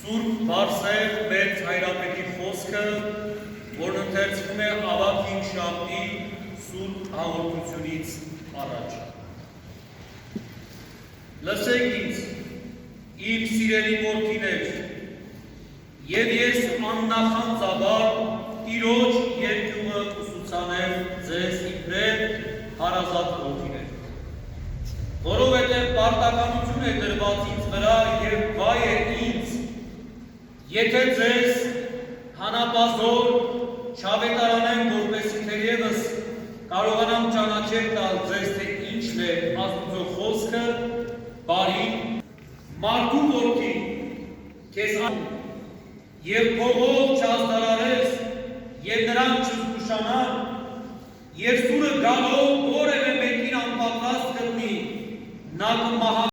Սուրբ Բարսեղ մեծ հայրապետի խոսքը, որն ընթերցվում է ավագին շաբթի Սուրբ հաղորդությունից առաջ։ Լսեք ինձ, իմ սիրելի որդիներ, և ես աննախանձաբար Տիրոջ երկյուղը ուսուցանեմ ձեզ իբրև հարազատ որդիներ, որովհետև պարտականություն է դրված ինձ վրա և վայ է ինձ, եթե ձեզ հանապազոր չավետարանեմ, որպեսզի թերևս կարողանամ ճանաչել տալ ձեզ, թե ինչն է Աստծո խոսքը, բարի, մարդու որդի, քեզ և փողով չազդարարես, և նրան չզգուշանան, և սուրը գալով որևէ մեկին անպատված գտնի, նա կմահա